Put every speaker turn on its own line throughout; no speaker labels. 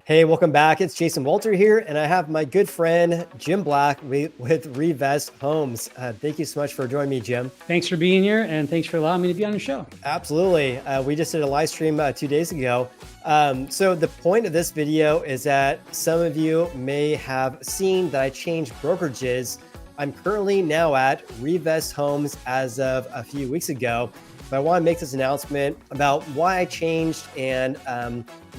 Hey, welcome back. It's Jason Walter here, and I have my good friend, Jim Black with Revest Homes. Thank you so much for joining me, Jim.
Thanks for being here, and thanks for allowing me to be on your show.
Absolutely. We just did a live stream 2 days ago. So the point of this video is that some of you may have seen that I changed brokerages. I'm currently now at Revest Homes as of a few weeks ago. But I want to make this announcement about why I changed and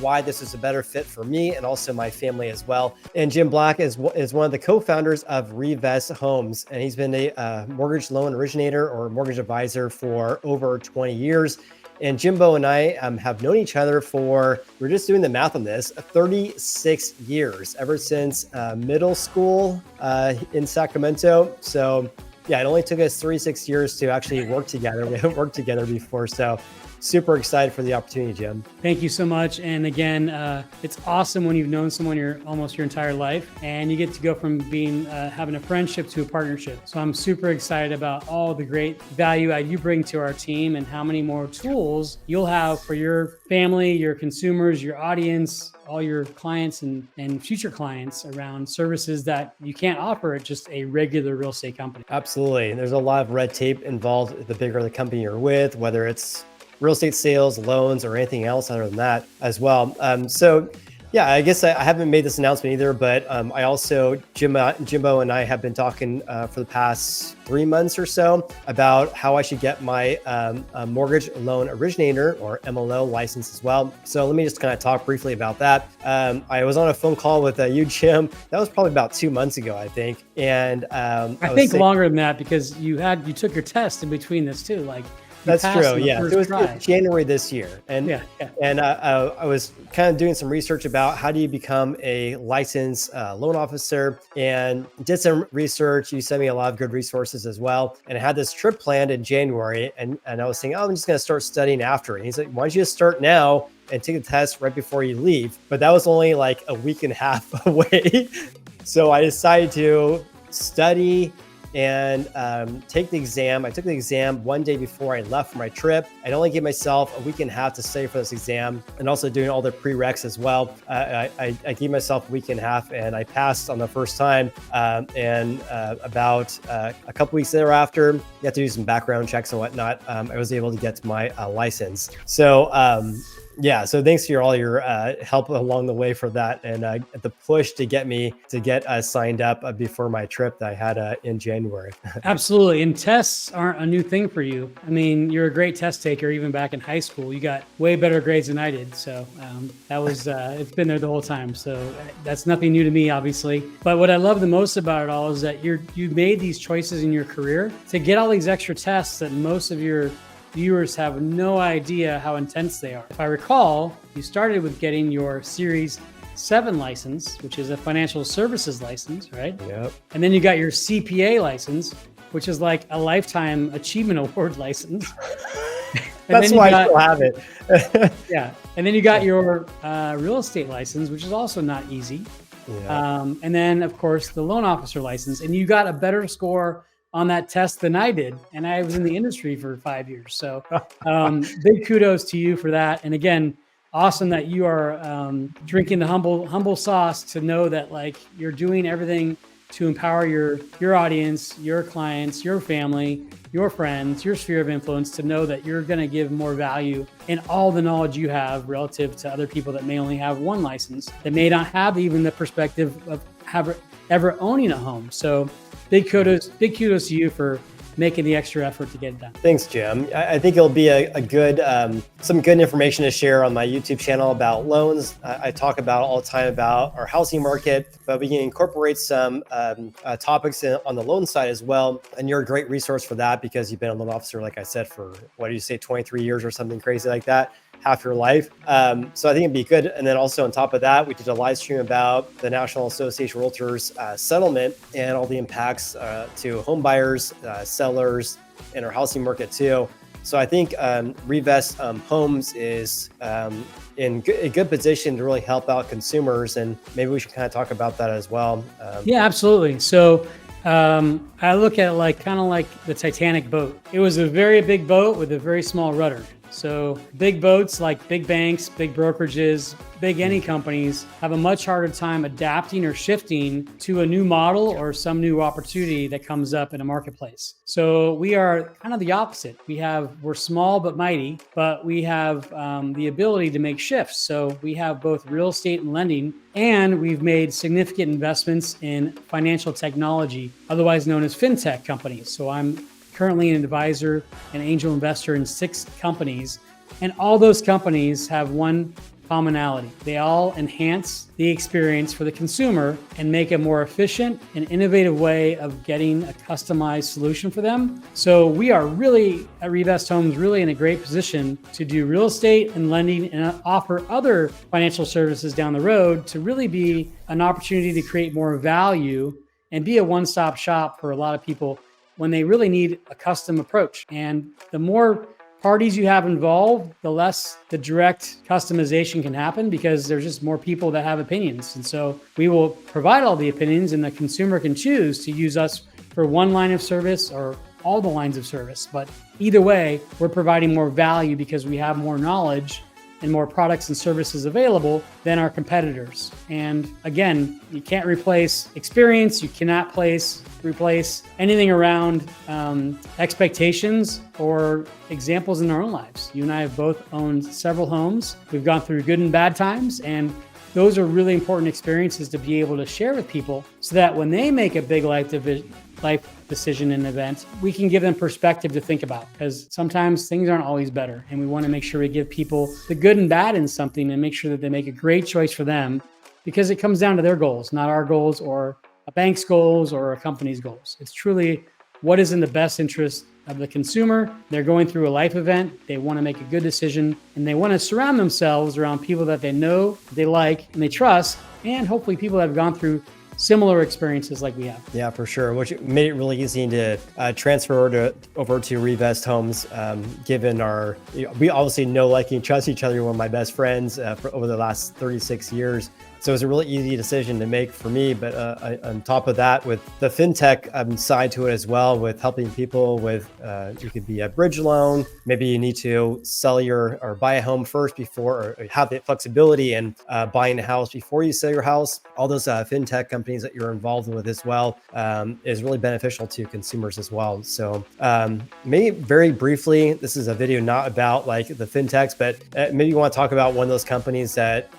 why this is a better fit for me and also my family as well. And Jim Black is one of the co-founders of Revest Homes, and he's been a mortgage loan originator or mortgage advisor for over 20 years. And Jimbo and I have known each other for, we're just doing the math on this, 36 years, ever since middle school in Sacramento. So yeah, it only took us 36 years to actually work together. We haven't worked together before. So super excited for the opportunity, Jim.
Thank you so much. And again, it's awesome when you've known someone almost your entire life and you get to go from being having a friendship to a partnership. So I'm super excited about all the great value add you bring to our team and how many more tools you'll have for your family, your consumers, your audience, all your clients and future clients around services that you can't offer at just a regular real estate company.
Absolutely. There's a lot of red tape involved the bigger the company you're with, whether it's real estate sales, loans, or anything else other than that as well. So yeah, I guess I haven't made this announcement either, but I also, Jimbo and I have been talking for the past 3 months or so about how I should get my mortgage loan originator or MLO license as well. So let me just kind of talk briefly about that. I was on a phone call with you, Jim. That was probably about 2 months ago, I think. And
I think longer than that because you took your test in between this too. Like,
that's true. Yeah. It was January this year. And I was kind of doing some research about how do you become a licensed loan officer and did some research. You sent me a lot of good resources as well. And I had this trip planned in January and I was thinking, oh, I'm just going to start studying after it. And he's like, why don't you just start now and take the test right before you leave? But that was only like a week and a half away. So I decided to study and take the exam. I took the exam one day before I left for my trip. I'd only give myself a week and a half to study for this exam and also doing all the prereqs as well. I gave myself a week and a half and I passed on the first time. And about a couple weeks thereafter, you have to do some background checks and whatnot. I was able to get my license. So yeah, so thanks for all your help along the way for that and the push to get me to get signed up before my trip that I had in January.
Absolutely. And tests aren't a new thing for you. I mean, you're a great test taker. Even back in high school, you got way better grades than I did. So that was, it's been there the whole time. So that's nothing new to me, obviously. But what I love the most about it all is that you made these choices in your career to get all these extra tests that most of your viewers have no idea how intense they are. If I recall, you started with getting your Series 7 license, which is a financial services license, right?
Yep.
And then you got your CPA license, which is like a lifetime achievement award license.
That's why I still have it.
Yeah. And then you got your real estate license, which is also not easy.
Yeah.
And then of course the loan officer license, and you got a better score on that test than I did. And I was in the industry for 5 years. So big kudos to you for that. And again, awesome that you are drinking the humble sauce to know that like you're doing everything to empower your audience, your clients, your family, your friends, your sphere of influence to know that you're going to give more value in all the knowledge you have relative to other people that may only have one license, that may not have even the perspective of ever owning a home. So big kudos to you for making the extra effort to get it done.
Thanks, Jim. I think it'll be a good, some good information to share on my YouTube channel about loans. I talk about all the time about our housing market, but we can incorporate some topics on the loan side as well. And you're a great resource for that because you've been a loan officer, like I said, for what do you say, 23 years or something crazy like that. Half your life. So I think it'd be good. And then also on top of that, we did a live stream about the National Association of Realtors settlement and all the impacts to home buyers, sellers, and our housing market too. So I think Revest Homes is in a good position to really help out consumers. And maybe we should kind of talk about that as well.
Yeah, absolutely. So I look at it like kind of like the Titanic boat. It was a very big boat with a very small rudder. So big boats like big banks, big brokerages, big any companies have a much harder time adapting or shifting to a new model or some new opportunity that comes up in a marketplace. So we are kind of the opposite. We're small but mighty, but we have the ability to make shifts. So we have both real estate and lending, and we've made significant investments in financial technology, otherwise known as fintech companies. So I'm currently an advisor and angel investor in 6 companies, and all those companies have one commonality. They all enhance the experience for the consumer and make a more efficient and innovative way of getting a customized solution for them. So we are really at Revest Homes really in a great position to do real estate and lending and offer other financial services down the road to really be an opportunity to create more value and be a one-stop shop for a lot of people when they really need a custom approach. And the more parties you have involved, the less the direct customization can happen because there's just more people that have opinions. And so we will provide all the opinions, and the consumer can choose to use us for one line of service or all the lines of service. But either way, we're providing more value because we have more knowledge and more products and services available than our competitors. And again, you can't replace experience. You cannot replace anything around expectations or examples in our own lives. You and I have both owned several homes. We've gone through good and bad times, and those are really important experiences to be able to share with people so that when they make a big life decision and event, we can give them perspective to think about, because sometimes things aren't always better. And we want to make sure we give people the good and bad in something and make sure that they make a great choice for them, because it comes down to their goals, not our goals or a bank's goals or a company's goals. It's truly what is in the best interest of the consumer. They're going through a life event. They want to make a good decision, and they want to surround themselves around people that they know, they like, and they trust, and hopefully people that have gone through similar experiences like we have.
Yeah, for sure. Which made it really easy to transfer over to Revest Homes, given we obviously know, like, and trust each other. You're one of my best friends for over the last 36 years. So it was a really easy decision to make for me. But on top of that, with the fintech side to it as well, with helping people with, you could be a bridge loan. Maybe you need to sell or buy a home first before, or have the flexibility in buying a house before you sell your house. All those fintech companies that you're involved with as well is really beneficial to consumers as well. So maybe very briefly, this is a video not about like the fintechs, but maybe you want to talk about one of those companies that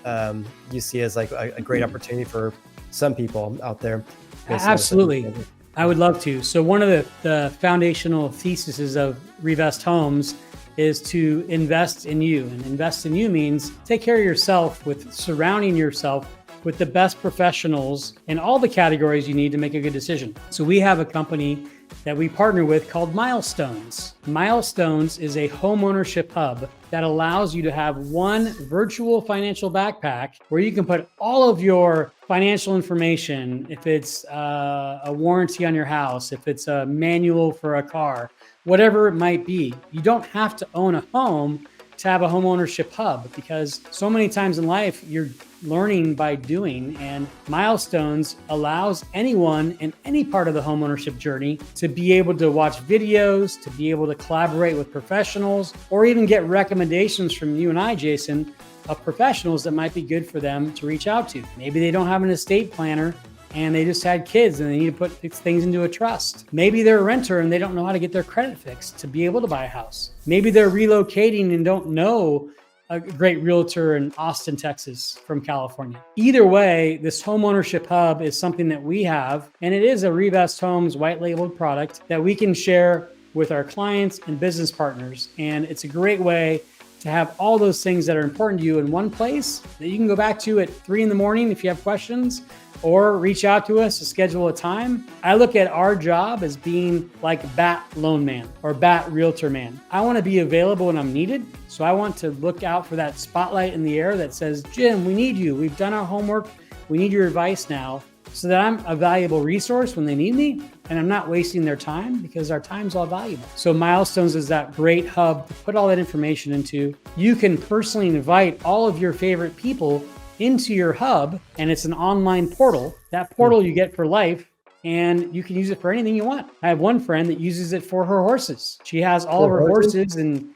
you see as like a great opportunity for some people out there.
Absolutely. I would love to. So one of the foundational theses of Revest Homes is to invest in you. And invest in you means take care of yourself with surrounding yourself with the best professionals in all the categories you need to make a good decision. So we have a company that we partner with called Milestones. Milestones is a homeownership hub that allows you to have one virtual financial backpack where you can put all of your financial information, if it's a warranty on your house, if it's a manual for a car, whatever it might be. You don't have to own a home to have a homeownership hub, because so many times in life you're learning by doing, and Milestones allows anyone in any part of the homeownership journey to be able to watch videos, to be able to collaborate with professionals, or even get recommendations from you and I, Jason, of professionals that might be good for them to reach out to. Maybe they don't have an estate planner and they just had kids and they need to put things into a trust. Maybe they're a renter and they don't know how to get their credit fixed to be able to buy a house. Maybe they're relocating and don't know a great realtor in Austin, Texas from California. Either way, this homeownership hub is something that we have, and it is a Revest Homes white labeled product that we can share with our clients and business partners. And it's a great way to have all those things that are important to you in one place that you can go back to at 3 a.m. if you have questions, or reach out to us to schedule a time. I look at our job as being like BAT loan man or BAT realtor man. I want to be available when I'm needed. So I want to look out for that spotlight in the air that says, Jim, we need you. We've done our homework. We need your advice now, so that I'm a valuable resource when they need me, and I'm not wasting their time, because our time's all valuable. So Milestones is that great hub to put all that information into. You can personally invite all of your favorite people into your hub, and it's an online portal. That portal you get for life, and you can use it for anything you want. I have one friend that uses it for her horses. She has all of her horses, and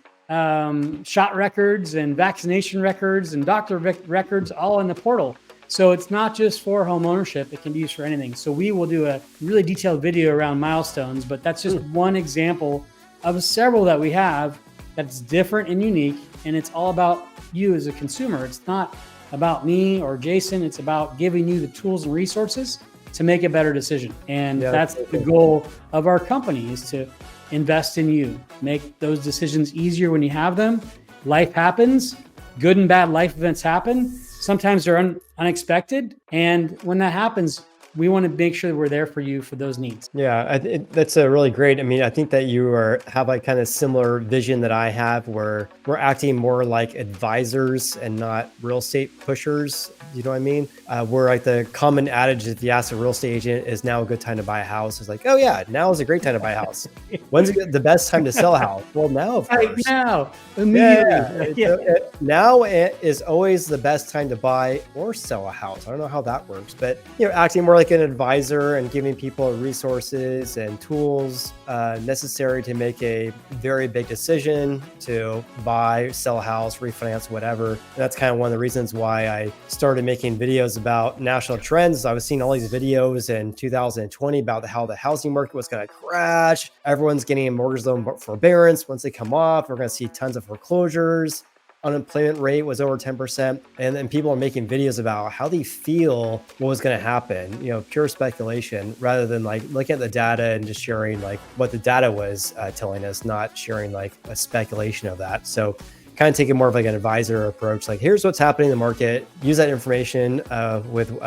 shot records and vaccination records and doctor records all in the portal. So it's not just for home ownership, it can be used for anything. So we will do a really detailed video around milestones, but that's just one example of several that we have that's different and unique. And it's all about you as a consumer. It's not about me or Jason. It's about giving you the tools and resources to make a better decision. And that's the goal of our company, is to invest in you, make those decisions easier when you have them. Life happens, good and bad life events happen. Sometimes they're unexpected. And when that happens, we want to make sure that we're there for you for those needs.
Yeah, that's a really great. I mean, I think that you have like kind of similar vision that I have, where we're acting more like advisors and not real estate pushers. You know what I mean? Where like the common adage, if you ask a real estate agent, is now a good time to buy a house? It's like, oh yeah, now is a great time to buy a house. When's the best time to sell a house? Well, now, of course.
Right now, immediately.
Yeah. Now it is always the best time to buy or sell a house. I don't know how that works, but acting more like an advisor and giving people resources and tools necessary to make a very big decision to buy, sell a house, refinance, whatever. And that's kind of one of the reasons why I started making videos about national trends. I was seeing all these videos in 2020 about how the housing market was going to crash. Everyone's getting a mortgage loan forbearance. Once they come off, we're going to see tons of foreclosures. Unemployment rate was over 10%. And then people are making videos about how they feel what was going to happen, pure speculation, rather than like looking at the data and just sharing like what the data was telling us, not sharing like a speculation of that. So kind of taking more of like an advisor approach, like here's what's happening in the market, use that information with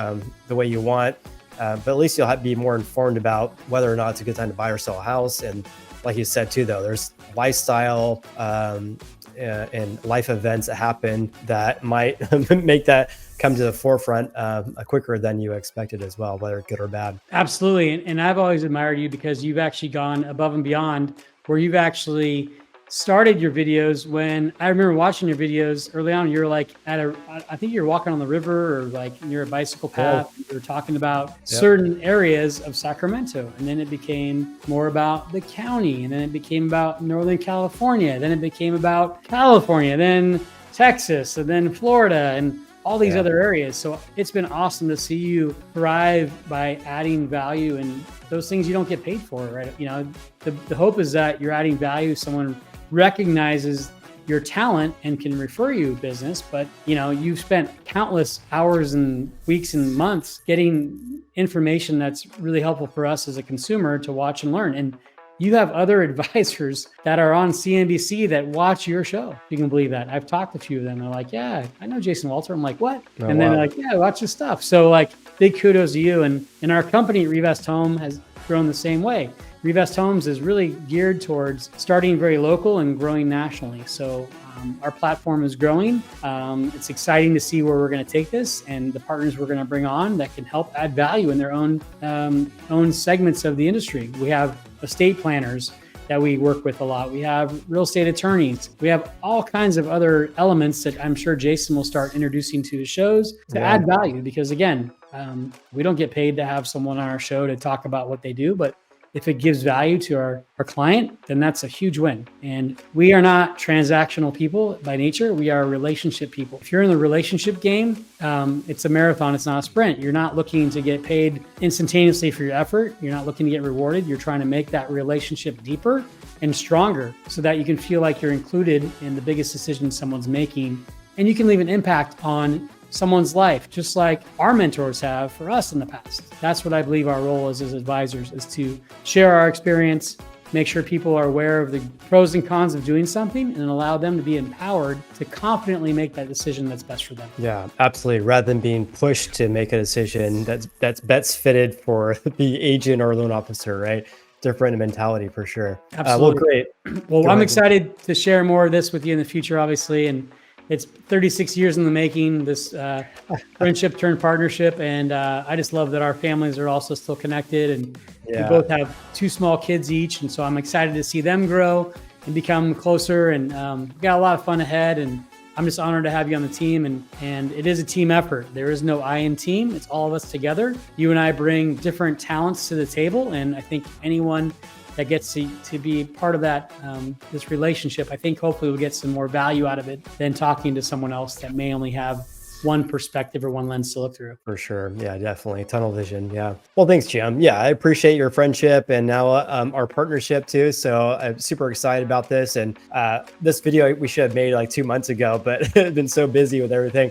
the way you want. But at least you'll be more informed about whether or not it's a good time to buy or sell a house. And like you said too, though, there's lifestyle and life events that happen that might make that come to the forefront quicker than you expected as well, whether good or bad.
Absolutely. And I've always admired you because you've actually gone above and beyond, where you've actually started your videos. When I remember watching your videos early on, you were like I think you were walking on the river or like near a bicycle path. Yeah. You were talking about certain areas of Sacramento. And then it became more about the county. And then it became about Northern California. Then it became about California, then Texas, and then Florida, and all these other areas. So it's been awesome to see you thrive by adding value and those things you don't get paid for, right? The hope is that you're adding value. Someone recognizes your talent and can refer you business, but you've spent countless hours and weeks and months getting information that's really helpful for us as a consumer to watch and learn. And you have other advisors that are on CNBC that watch your show. If you can believe that. I've talked to a few of them. They're like, yeah, I know Jason Walter. I'm like, what? Oh, and then they're like, yeah, watch his stuff. So like, big kudos to you. And our company, Revest Home, has grown the same way. Revest Homes is really geared towards starting very local and growing nationally. So our platform is growing. It's exciting to see where we're going to take this and the partners we're going to bring on that can help add value in their own segments of the industry. We have estate planners that we work with a lot. We have real estate attorneys. We have all kinds of other elements that I'm sure Jason will start introducing to his shows to add value, because again, we don't get paid to have someone on our show to talk about what they do, but if it gives value to our client, then that's a huge win. And we are not transactional people by nature. We are relationship people. If you're in the relationship game, it's a marathon, it's not a sprint. You're not looking to get paid instantaneously for your effort. You're not looking to get rewarded. You're trying to make that relationship deeper and stronger so that you can feel like you're included in the biggest decision someone's making. And you can leave an impact on someone's life, just like our mentors have for us in the past. That's what I believe our role is as advisors, is to share our experience, make sure people are aware of the pros and cons of doing something, and allow them to be empowered to confidently make that decision that's best for them.
Yeah, absolutely. Rather than being pushed to make a decision that's best fitted for the agent or loan officer, right? Different mentality for sure.
Absolutely. Well, great. Well, I'm excited to share more of this with you in the future, obviously. And it's 36 years in the making, this friendship turned partnership. And I just love that our families are also still connected. And we both have 2 small kids each. And so I'm excited to see them grow and become closer. And we've got a lot of fun ahead. And I'm just honored to have you on the team. And it is a team effort. There is no I in team. It's all of us together. You and I bring different talents to the table. And I think anyone that gets to be part of that, this relationship, I think hopefully we'll get some more value out of it than talking to someone else that may only have one perspective or one lens to look through.
For sure. Yeah, definitely. Tunnel vision. Yeah. Well, thanks, Jim. Yeah, I appreciate your friendship and now our partnership too. So I'm super excited about this. And this video we should have made like 2 months ago, but I've been so busy with everything.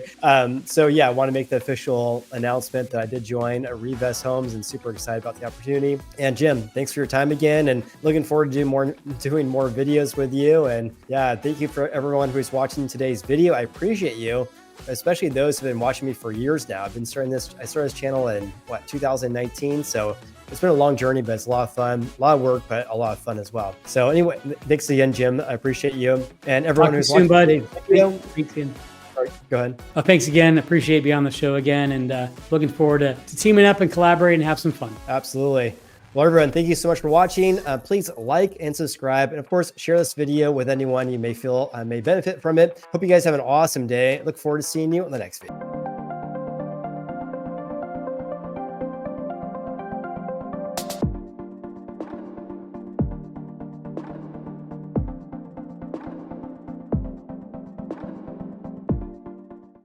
So yeah, I want to make the official announcement that I did join Revest Homes and super excited about the opportunity. And Jim, thanks for your time again and looking forward to doing more videos with you. And yeah, thank you for everyone who's watching today's video. I appreciate you, especially those who've been watching me for years now. I started this channel in 2019. So it's been a long journey, but it's a lot of fun, a lot of work, but a lot of fun as well. So anyway, thanks again, Jim. I appreciate you and everyone who's watching today's video.
Thanks again.
Sorry, go ahead.
Thanks again. Appreciate being on the show again, and looking forward to teaming up and collaborating and have some fun.
Absolutely. Well, everyone, thank you so much for watching. Please like and subscribe. And of course, share this video with anyone you may feel may benefit from it. Hope you guys have an awesome day. Look forward to seeing you in the next video.